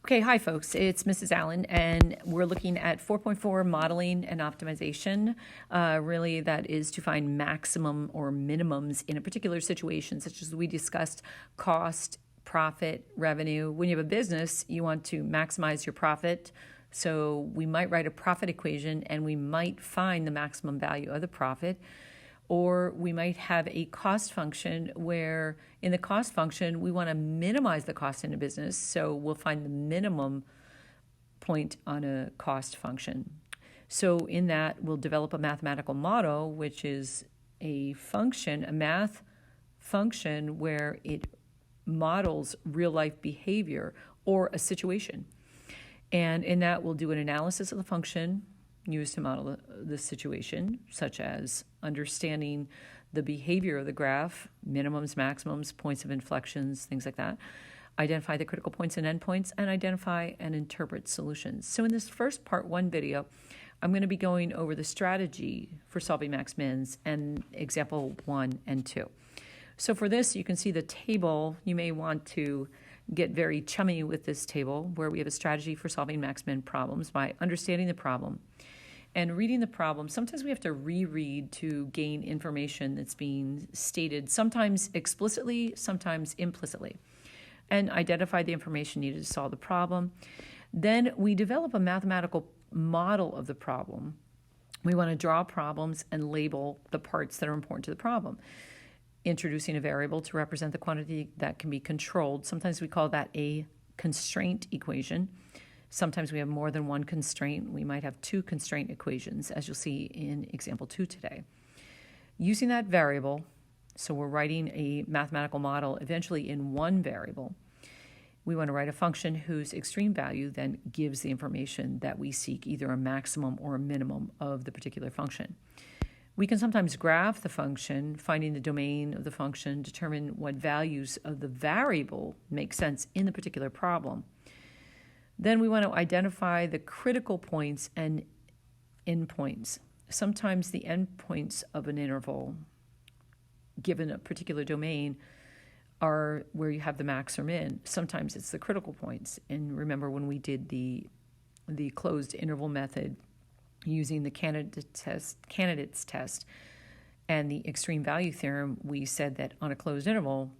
Okay, hi folks, it's Mrs. Allen, and we're looking at 4.4 modeling and optimization. Really, that is to find maximum or minimums in a particular situation, such as we discussed cost, profit, revenue. When you have a business, you want to maximize your profit. So we might write a profit equation and we might find the maximum value of the profit. Or we might have a cost function where in the cost function, we want to minimize the cost in a business. So we'll find the minimum point on a cost function. So in that, we'll develop a mathematical model, which is a function, a math function where it models real life behavior or a situation. And in that, we'll do an analysis of the function used to model the situation, such as understanding the behavior of the graph, minimums, maximums, points of inflections, things like that, identify the critical points and endpoints, and identify and interpret solutions. So in this first part one video, I'm going to be going over the strategy for solving max-mins and example 1 and 2. So for this, you can see the table. You may want to get very chummy with this table where we have a strategy for solving max-min problems by understanding the problem and reading the problem. Sometimes we have to reread to gain information that's being stated, sometimes explicitly, sometimes implicitly, and identify the information needed to solve the problem. Then we develop a mathematical model of the problem. We want to draw problems and label the parts that are important to the problem. Introducing a variable to represent the quantity that can be controlled. Sometimes we call that a constraint equation. Sometimes we have more than one constraint. We might have two constraint equations, as you'll see in example 2 today. Using that variable, so we're writing a mathematical model eventually in one variable. We want to write a function whose extreme value then gives the information that we seek, either a maximum or a minimum of the particular function. We can sometimes graph the function, finding the domain of the function, determine what values of the variable make sense in the particular problem. Then we want to identify the critical points and endpoints. Sometimes the endpoints of an interval, given a particular domain, are where you have the max or min. Sometimes it's the critical points. And remember when we did the closed interval method using the candidates test and the extreme value theorem, we said that on a closed interval,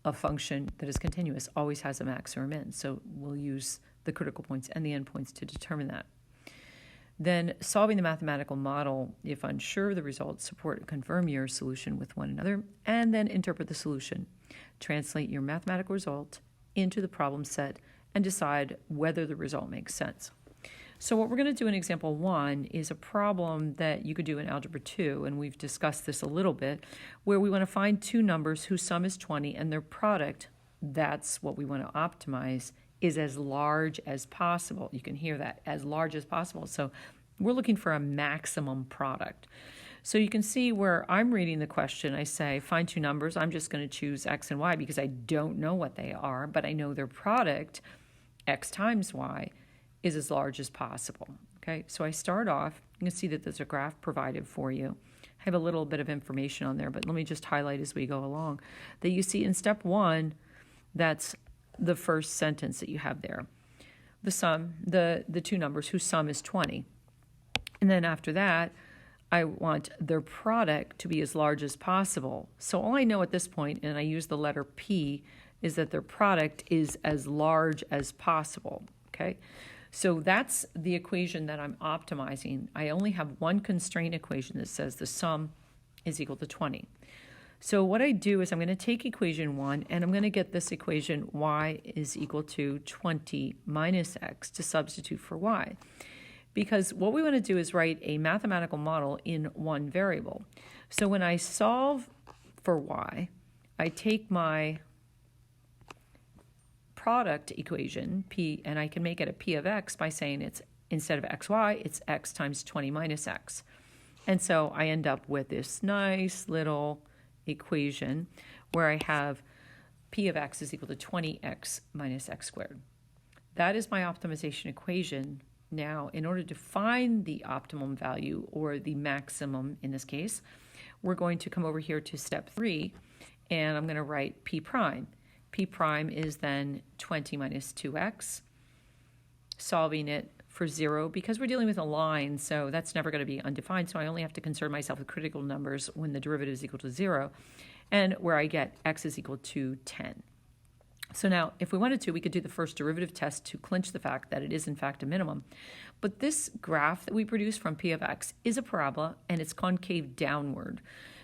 a function that is continuous always has a max or a min. So we'll use the critical points and the endpoints to determine that. Then solving the mathematical model, if unsure of the results, support and confirm your solution with one another, and then interpret the solution. Translate your mathematical result into the problem set and decide whether the result makes sense. So what we're going to do in example 1 is a problem that you could do in algebra 2, and we've discussed this a little bit, where we want to find two numbers whose sum is 20 and their product, that's what we want to optimize, is as large as possible. You can hear that, as large as possible. So we're looking for a maximum product. So you can see where I'm reading the question, I say, find two numbers. I'm just going to choose x and y because I don't know what they are, but I know their product, x times y, is as large as possible. Okay, so I start off, you can see that there's a graph provided for you. I have a little bit of information on there, but let me just highlight as we go along that you see in step 1, that's the first sentence that you have there. The sum, the two numbers whose sum is 20. And then after that, I want their product to be as large as possible. So all I know at this point, and I use the letter P, is that their product is as large as possible. Okay, so that's the equation that I'm optimizing. I only have one constraint equation that says the sum is equal to 20. So what I do is I'm going to take equation 1 and I'm going to get this equation y is equal to 20 minus x to substitute for y. Because what we want to do is write a mathematical model in one variable. So when I solve for y, I take my product equation, p, and I can make it a p of x by saying it's, instead of xy, it's x times 20 minus x. And so I end up with this nice little equation where I have p of x is equal to 20x minus x squared. That is my optimization equation. Now, in order to find the optimum value, or the maximum in this case, we're going to come over here to step 3, and I'm going to write p prime. P prime is then 20 minus 2x solving it for 0 because we're dealing with a line, so that's never going to be undefined. So I only have to concern myself with critical numbers when the derivative is equal to 0, and where I get x is equal to 10. So now, if we wanted to, we could do the first derivative test to clinch the fact that it is in fact a minimum. But this graph that we produce from p of x is a parabola, and it's concave downward.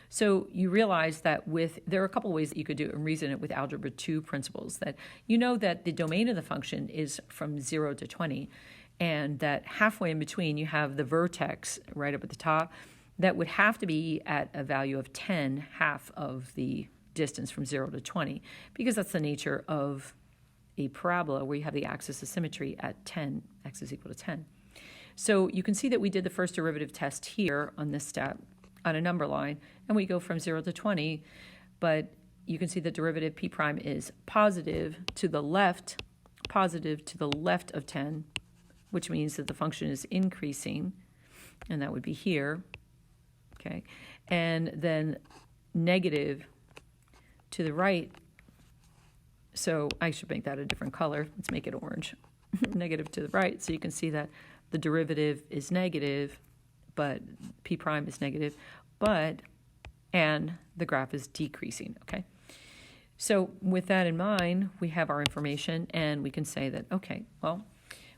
So you realize that there are a couple ways that you could do it and reason it with algebra 2 principles. That you know that the domain of the function is from 0 to 20, and that halfway in between you have the vertex right up at the top that would have to be at a value of 10, half of the distance from 0 to 20, because that's the nature of a parabola where you have the axis of symmetry at 10, x is equal to 10. So you can see that we did the first derivative test here on this step on a number line, and we go from 0 to 20, but you can see the derivative p prime is positive to the left of 10, which means that the function is increasing, and that would be here, okay, and then negative to the right. So I should make that a different color. Let's make it orange. Negative to the right, so you can see that the derivative is negative, but p prime is negative, and the graph is decreasing, okay? So with that in mind, we have our information, and we can say that, okay, well,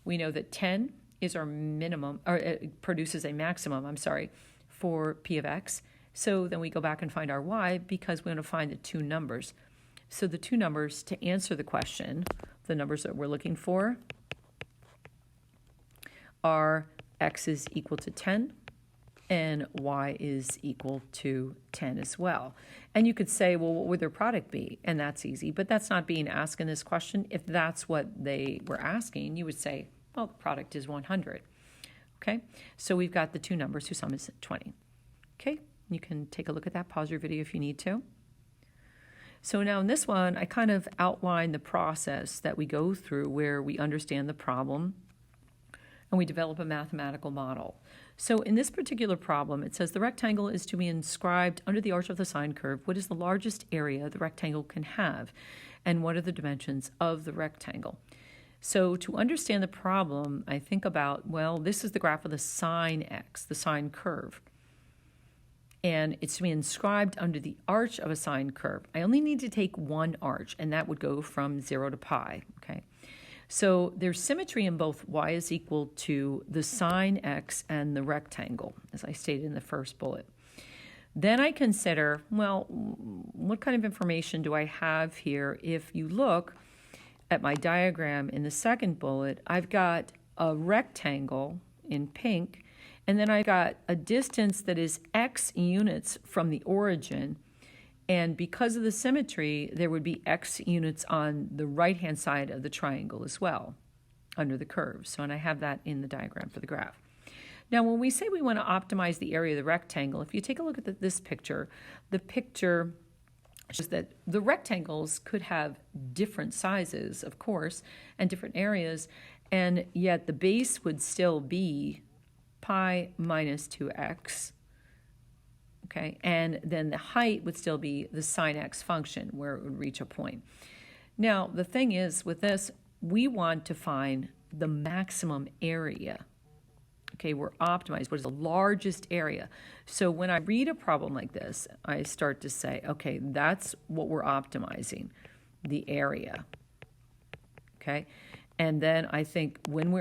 we know that 10 is our minimum, or it produces a maximum, for p of x. So then we go back and find our y because we want to find the two numbers. So the two numbers to answer the question, the numbers that we're looking for, are x is equal to 10 and y is equal to 10 as well. And you could say, well, what would their product be? And that's easy, but that's not being asked in this question. If that's what they were asking, you would say, well, the product is 100. Okay, so we've got the two numbers whose sum is 20. Okay, you can take a look at that, pause your video if you need to. So now in this one, I kind of outline the process that we go through where we understand the problem and we develop a mathematical model. So in this particular problem, it says the rectangle is to be inscribed under the arch of the sine curve. What is the largest area the rectangle can have? And what are the dimensions of the rectangle? So to understand the problem, I think about, well, this is the graph of the sine x, the sine curve. And it's to be inscribed under the arch of a sine curve. I only need to take one arch, and that would go from 0 to pi, okay? So there's symmetry in both y is equal to the sine x and the rectangle, as I stated in the first bullet. Then I consider, well, what kind of information do I have here? If you look at my diagram in the second bullet, I've got a rectangle in pink, and then I've got a distance that is x units from the origin. And because of the symmetry, there would be x units on the right-hand side of the triangle as well, under the curve. So, and I have that in the diagram for the graph. Now, when we say we want to optimize the area of the rectangle, if you take a look at this picture, the picture shows that the rectangles could have different sizes, of course, and different areas, and yet the base would still be pi minus 2x. Okay, and then the height would still be the sine x function where it would reach a point. Now, the thing is with this, we want to find the maximum area. Okay, we're optimized. What is the largest area? So when I read a problem like this, I start to say, okay, that's what we're optimizing, the area. Okay, and then I think when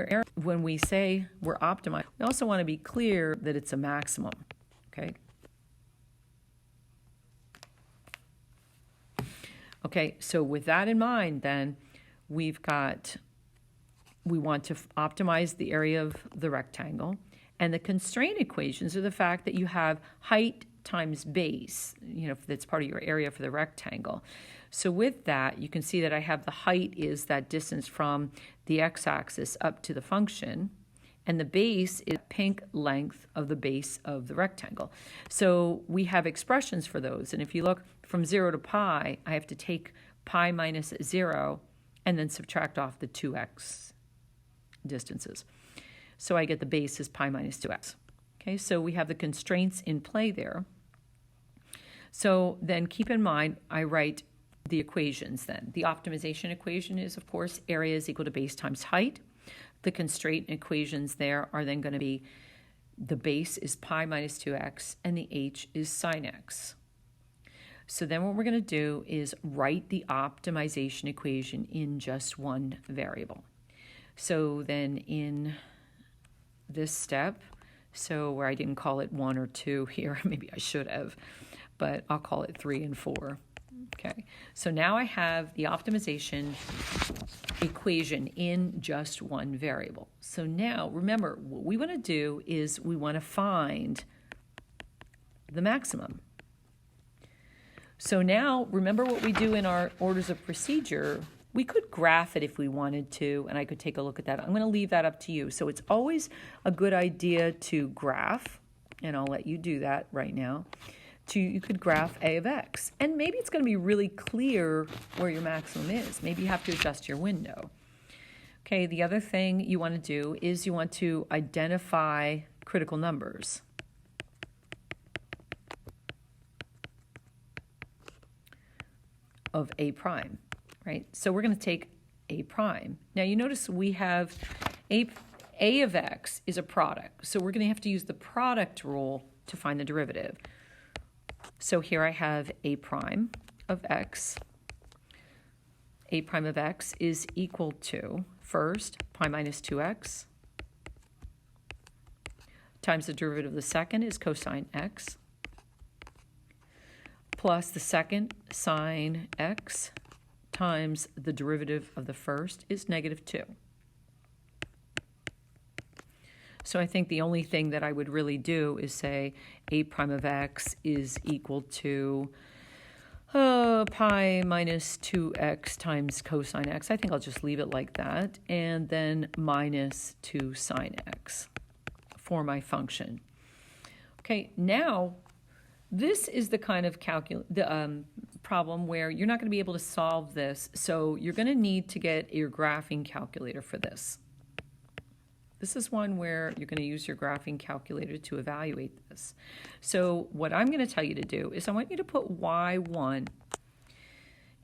we say we're optimized, we also want to be clear that it's a maximum. Okay. Okay, so with that in mind, then we want to optimize the area of the rectangle, and the constraint equations are the fact that you have height times base, that's part of your area for the rectangle. So with that, you can see that I have the height is that distance from the x-axis up to the function, and the base is pink length of the base of the rectangle. So we have expressions for those, and if you look from 0 to pi, I have to take pi minus 0 and then subtract off the 2x distances. So I get the base is pi minus 2x. Okay, so we have the constraints in play there. So then keep in mind, I write the equations then. The optimization equation is, of course, area is equal to base times height. The constraint equations there are then going to be the base is pi minus 2x and the h is sine x. So then what we're going to do is write the optimization equation in just one variable. So then in this step, so where I didn't call it 1 or 2 here, maybe I should have, but I'll call it 3 and 4. Okay, so now I have the optimization equation in just one variable. So now remember, what we want to do is we want to find the maximum. So now remember what we do in our orders of procedure. We could graph it if we wanted to, and I could take a look at that. I'm going to leave that up to you. So it's always a good idea to graph, and I'll let you do that right now. You could graph a of x, and maybe it's going to be really clear where your maximum is. Maybe you have to adjust your window. Okay, the other thing you want to do is you want to identify critical numbers. Of a prime, right? So we're going to take a prime. Now you notice we have a of x is a product. So we're going to have to use the product rule to find the derivative. So here I have a prime of x. A prime of x is equal to, first, pi minus 2x times the derivative of the second is cosine x, plus the second sine x times the derivative of the first is negative 2. So I think the only thing that I would really do is say a prime of x is equal to pi minus 2x times cosine x. I think I'll just leave it like that. And then minus 2 sine x for my function. Okay, now this is the kind of problem where you're not going to be able to solve this, so you're going to need to get your graphing calculator for this. This is one where you're going to use your graphing calculator to evaluate this. So what I'm going to tell you to do is I want you to put y1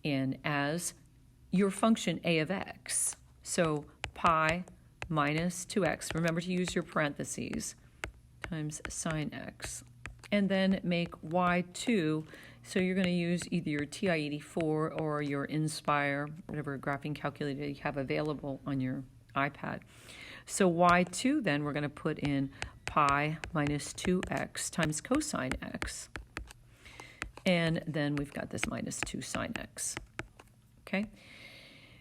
in as your function a of x. So pi minus 2x, remember to use your parentheses, times sine x. And then make y2, so you're going to use either your TI-84 or your Inspire, whatever graphing calculator you have available on your iPad. So y2 then we're going to put in pi minus 2x times cosine x. And then we've got this minus 2 sine x. Okay?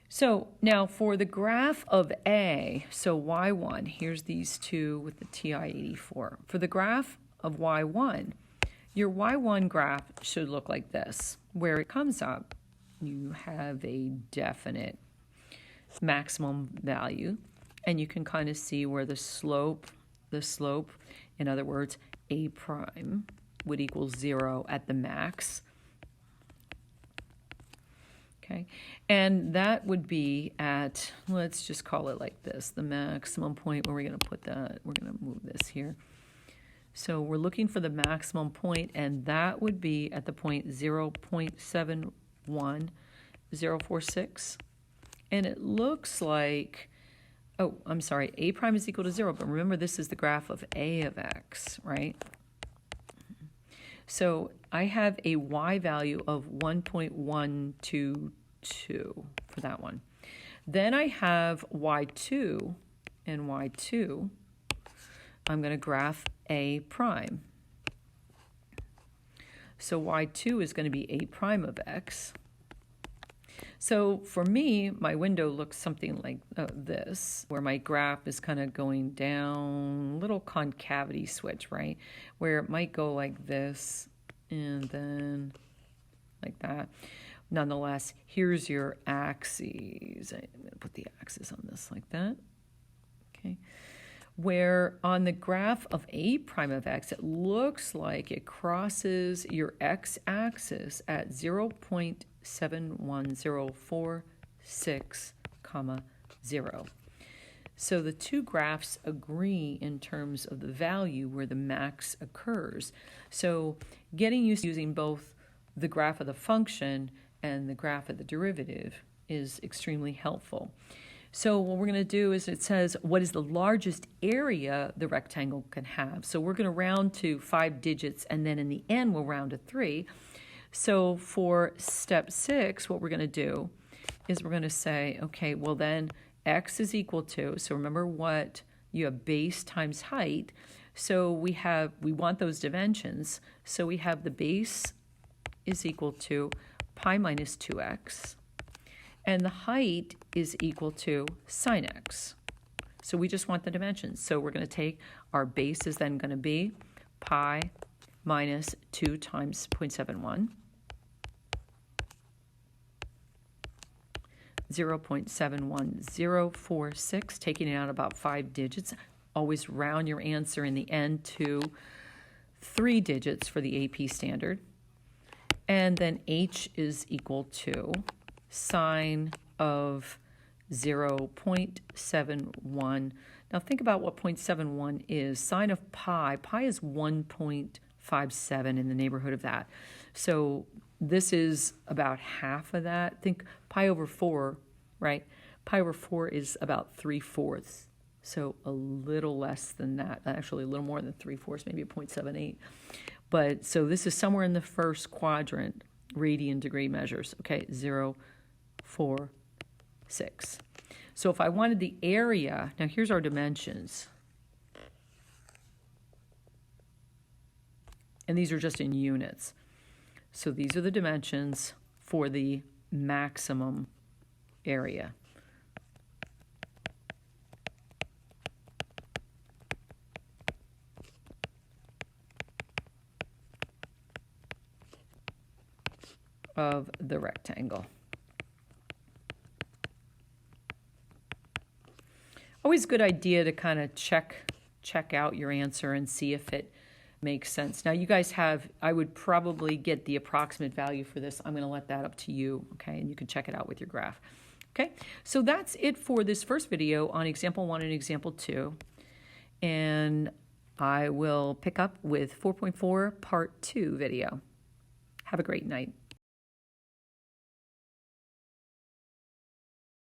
So now for the graph of A, so y1, here's these two with the TI-84. For the graph of y1, your y1 graph should look like this. Where it comes up, you have a definite maximum value, and you can kind of see where the slope, in other words, a prime would equal 0 at the max. Okay, and that would be at, let's just call it like this, the maximum point. Where we're going to put that, we're going to move this here. So we're looking for the maximum point, and that would be at the point 0.71046. And it looks like, oh, I'm sorry, a prime is equal to 0, but remember this is the graph of a of x, right? So I have a y value of 1.122 for that one. Then I have y2, and y2, I'm going to graph a prime. So y2 is going to be a prime of x. So for me, my window looks something like this, where my graph is kind of going down, little concavity switch, right? Where it might go like this and then like that. Nonetheless, here's your axes. I'm going to put the axis on this like that. Okay. Where on the graph of a prime of x, it looks like it crosses your x-axis at 0.71046, 0. So the two graphs agree in terms of the value where the max occurs. So getting used to using both the graph of the function and the graph of the derivative is extremely helpful. So what we're going to do is it says, what is the largest area the rectangle can have? So we're going to round to 5 digits, and then in the end, we'll round to 3. So for step 6, what we're going to do is we're going to say, okay, well then x is equal to, so remember what, you have base times height. So we want those dimensions. So we have the base is equal to pi minus 2x. And the height is equal to sine x. So we just want the dimensions. So we're going to take our base is then going to be pi minus 2 times 0.71, 0.71046, taking it out about 5 digits. Always round your answer in the end to 3 digits for the AP standard. And then h is equal to sine of 0.71. Now think about what 0.71 is. Sine of pi is 1.57, in the neighborhood of that. So this is about half of that. Think pi over 4, right? Pi over 4 is about 3/4. So a little less than that, actually a little more than 3/4, maybe a 0.78. But so this is somewhere in the first quadrant, radian degree measures. Okay, 0, 4, 6. So if I wanted the area, now here's our dimensions. And these are just in units. So these are the dimensions for the maximum area. Of the rectangle. Always a good idea to kind of check out your answer and see if it makes sense. Now you guys I would probably get the approximate value for this. I'm going to let that up to you, okay? And you can check it out with your graph. Okay, so that's it for this first video on example 1 and example 2. And I will pick up with 4.4 part 2 video. Have a great night.